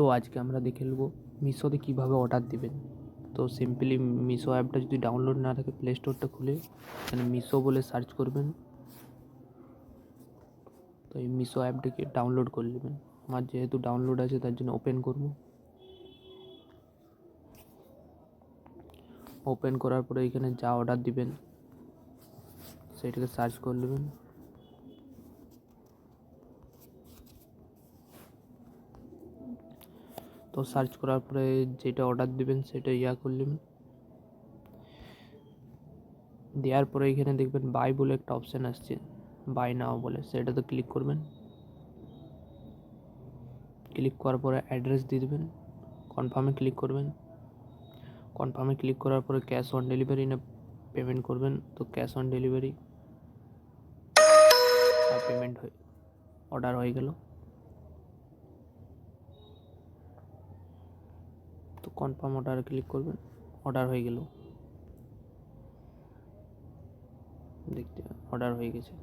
তো আজকে আমরা দেখে নেব মিশোতে কীভাবে অর্ডার দেবেন। তো সিম্পলি মিশো অ্যাপটা যদি ডাউনলোড না থাকে প্লে স্টোরটা খুলে এখানে মিশো বলে সার্চ করবেন। তো এই মিশো অ্যাপটিকে ডাউনলোড করে নেবেন। আমার যেহেতু ডাউনলোড আছে তার জন্য ওপেন করব। ওপেন করার পরে এখানে যা অর্ডার দিবেন সেটাকে সার্চ করে নেবেন। তো সার্চ করার পরে যেটা অর্ডার দিবেন সেটা করে নেবেন। দেওয়ার পরে এখানে দেখবেন বাই বলে একটা অপশান আসছে, বাই নাও বলে, সেটাতে ক্লিক করবেন। ক্লিক করার পরে অ্যাড্রেস দিয়ে দেবেন, কনফার্মে ক্লিক করবেন। কনফার্মে ক্লিক করার পরে ক্যাশ অন ডেলিভারি না পেমেন্ট করবেন। তো ক্যাশ অন ডেলিভারি আর পেমেন্ট অর্ডার হয়ে গেল। তো কনফার্ম অর্ডারে ক্লিক করবেন, অর্ডার হয়ে গেল, দেখতে অর্ডার হয়ে গেছে।